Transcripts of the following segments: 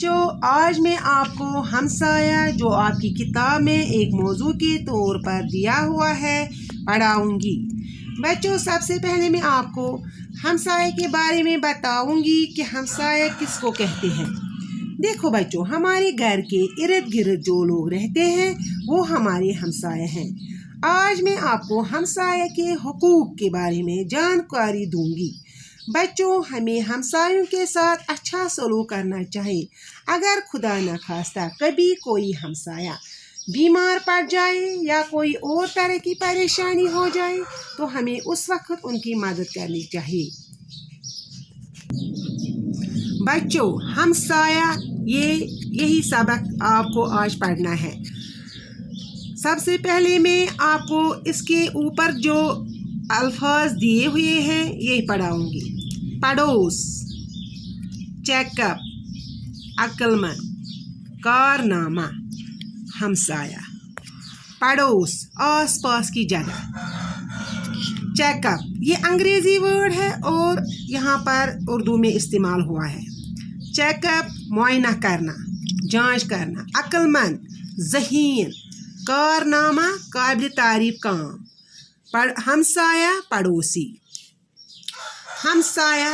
बच्चों, आज मैं आपको हमसाया जो आपकी किताब में एक मौजू के तौर पर दिया हुआ है पढ़ाऊंगी। बच्चों, सबसे पहले मैं आपको हमसाए के बारे में बताऊंगी कि हमसाया किसको कहते हैं। देखो बच्चों, हमारे घर के इर्द गिर्द जो लोग रहते हैं वो हमारे हमसाए हैं। आज मैं आपको हमसाए के हुकूक के बारे में जानकारी दूंगी। बच्चों, हमें हमसायों के साथ अच्छा सलूक करना चाहिए। अगर खुदा न खास्ता कभी कोई हमसाया बीमार पड़ जाए या कोई और तरह की परेशानी हो जाए तो हमें उस वक्त उनकी मदद करनी चाहिए। बच्चों, हमसाया यही सबक आपको आज पढ़ना है। सबसे पहले मैं आपको इसके ऊपर जो अल्फाज दिए हुए हैं ये पढ़ाऊंगी। पड़ोस, चेकअप, अक्लमंद, कारनामा, हमसाया। पड़ोस, आस पास की जगह। चेकअप, ये अंग्रेजी वर्ड है और यहाँ पर उर्दू में इस्तेमाल हुआ है। चेकअप, मुआयना करना, जांच करना। अक्लमंद, ज़हीन। कारनामा, काबिल तारीफ काम। हमसाया, पड़ोसी। हमसाया,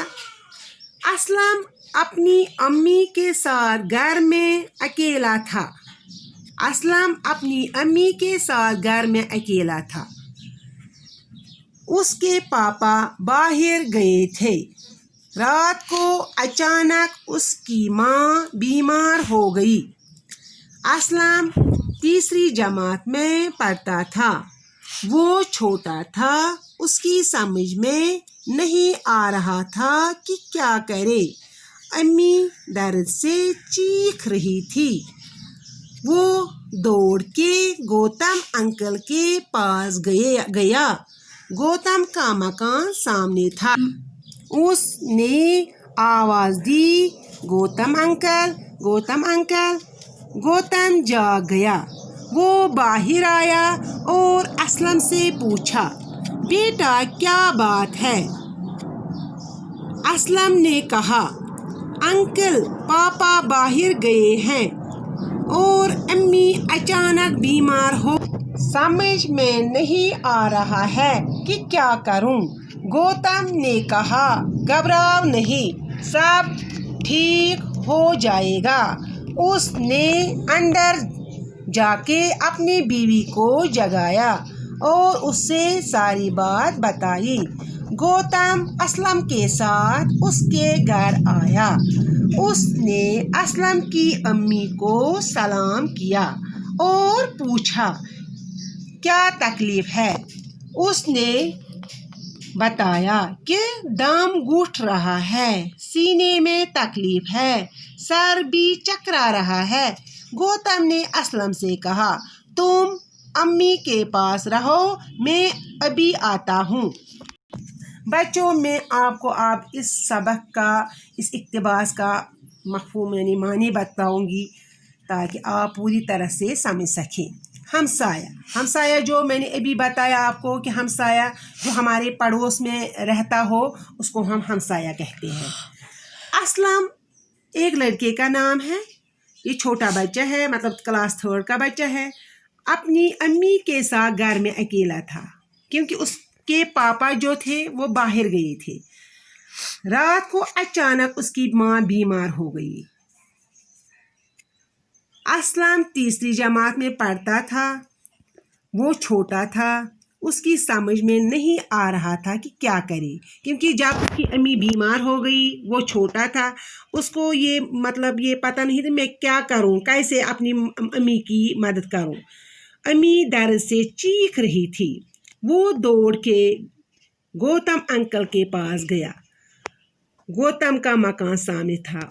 असलम अपनी अम्मी के साथ घर में अकेला था। असलम अपनी अम्मी के साथ घर में अकेला था। उसके पापा बाहर गए थे। रात को अचानक उसकी माँ बीमार हो गई। असलम तीसरी जमात में पढ़ता था। वो छोटा था, उसकी समझ में नहीं आ रहा था कि क्या करे। अम्मी दर्द से चीख रही थी। वो दौड़ के गौतम अंकल के पास गया। गौतम का मकान सामने था। उसने आवाज दी, गौतम अंकल, गौतम अंकल। गौतम जाग गया। वो बाहर आया और असलम से पूछा, बेटा क्या बात है? असलम ने कहा, अंकल पापा बाहर गए हैं और अम्मी अचानक बीमार हो। समझ में नहीं आ रहा है कि क्या करूं। गौतम ने कहा, घबराओ नहीं, सब ठीक हो जाएगा। उसने अंदर जाके अपनी बीवी को जगाया और उससे सारी बात बताई। गौतम असलम के साथ उसके घर आया। उसने असलम की अम्मी को सलाम किया और पूछा क्या तकलीफ है। उसने बताया कि दम घुट रहा है, सीने में तकलीफ है, सर भी चकरा रहा है। गौतम ने असलम से कहा, तुम अम्मी के पास रहो, मैं अभी आता हूँ। बच्चों, मैं आपको अब इस सबक का, इस इक्तिबास का मफ़हूम यानी मानी बताऊँगी ताकि आप पूरी तरह से समझ सकें। हमसाया जो मैंने अभी बताया आपको कि हमसाया जो हमारे पड़ोस में रहता हो उसको हम हमसाया कहते हैं। असलम एक लड़के का नाम है। ये छोटा बच्चा है, मतलब क्लास 3 का बच्चा है। अपनी अम्मी के साथ घर में अकेला था क्योंकि उसके पापा जो थे वो बाहर गए थे। रात को अचानक उसकी माँ बीमार हो गई। असलम तीसरी जमात में पढ़ता था। वो छोटा था, उसकी समझ में नहीं आ रहा था कि क्या करे क्योंकि जब उसकी अम्मी बीमार हो गई, वो छोटा था, उसको ये पता नहीं था मैं क्या करूं, कैसे अपनी अम्मी की मदद करूं। अम्मी दर्द से चीख रही थी। वो दौड़ के गौतम अंकल के पास गया। गौतम का मकान सामने था।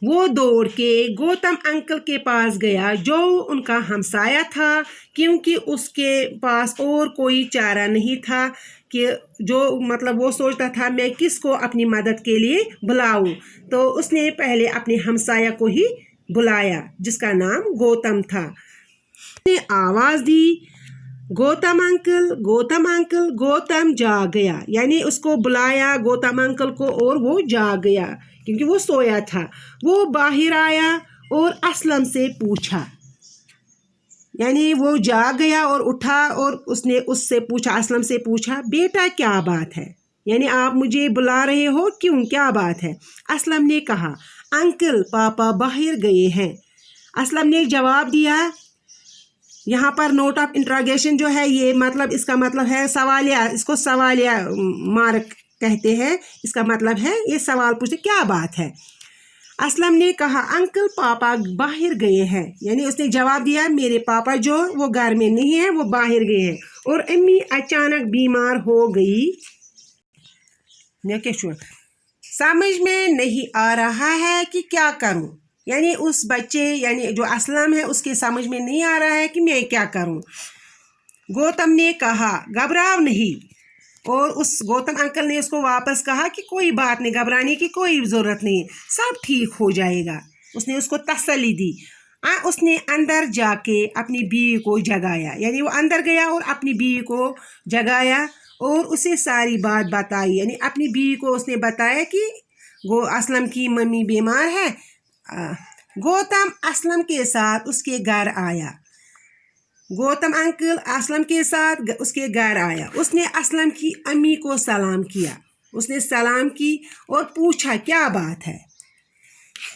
वो दौड़ के गौतम अंकल के पास गया जो उनका हमसाया था क्योंकि उसके पास और कोई चारा नहीं था कि वो सोचता था मैं किसको अपनी मदद के लिए बुलाऊं। तो उसने पहले अपने हमसाया को ही बुलाया जिसका नाम गौतम था। उसने आवाज़ दी, गौतम अंकल, गौतम अंकल। गौतम जाग गया, यानी उसको बुलाया गौतम अंकल को और वो जाग गया क्योंकि वो सोया था। वो बाहर आया और असलम से पूछा, यानी वो जाग गया और उठा और उसने उससे पूछा, असलम से पूछा, बेटा क्या बात है, यानी आप मुझे बुला रहे हो क्यों, क्या बात है। असलम ने कहा, अंकल पापा बाहर गए हैं। असलम ने जवाब दिया, यहाँ पर नोट ऑफ इंट्रोगेशन जो है ये मतलब इसका मतलब है सवालिया, इसको सवालिया मार्क कहते हैं। इसका मतलब है ये सवाल पूछते क्या बात है। असलम ने कहा, अंकल पापा बाहर गए हैं, यानी उसने जवाब दिया मेरे पापा जो वो घर में नहीं है, वो बाहर गए हैं और अम्मी अचानक बीमार हो गई। समझ में नहीं आ रहा है कि क्या करूं, यानी उस बच्चे यानी जो असलम है उसके समझ में नहीं आ रहा है कि मैं क्या करूं। गौतम ने कहा, घबराओ नहीं, और उस गौतम अंकल ने उसको वापस कहा कि कोई बात नहीं, घबराने की कोई ज़रूरत नहीं, सब ठीक हो जाएगा। उसने उसको तसल्ली दी। उसने अंदर जाके अपनी बीवी को जगाया, यानी वो अंदर गया और अपनी बीवी को जगाया और उसे सारी बात बताई, यानी अपनी बीवी को उसने बताया कि असलम की मम्मी बीमार है। गौतम असलम के साथ उसके घर आया। गौतम अंकल असलम के साथ उसके घर आया। उसने असलम की अम्मी को सलाम किया। उसने सलाम की और पूछा क्या बात है,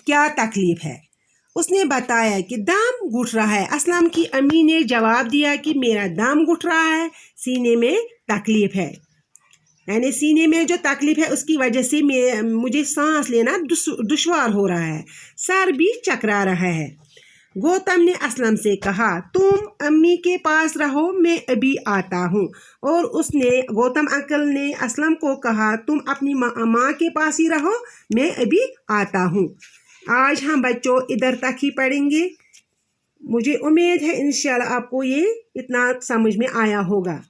क्या तकलीफ़ है। उसने बताया कि दम घुट रहा है। असलम की अम्मी ने जवाब दिया कि मेरा दम घुट रहा है, सीने में तकलीफ़ है, यानी सीने में जो तकलीफ़ है उसकी वजह से मुझे सांस लेना दुश्वार हो रहा है, सर भी चकरा रहा है। गौतम ने असलम से कहा, तुम अम्मी के पास रहो, मैं अभी आता हूँ। और उसने गौतम अंकल ने असलम को कहा, तुम अपनी माँ के पास ही रहो, मैं अभी आता हूँ। आज हम बच्चों इधर तक ही पढ़ेंगे। मुझे उम्मीद है इंशाल्लाह आपको ये इतना समझ में आया होगा।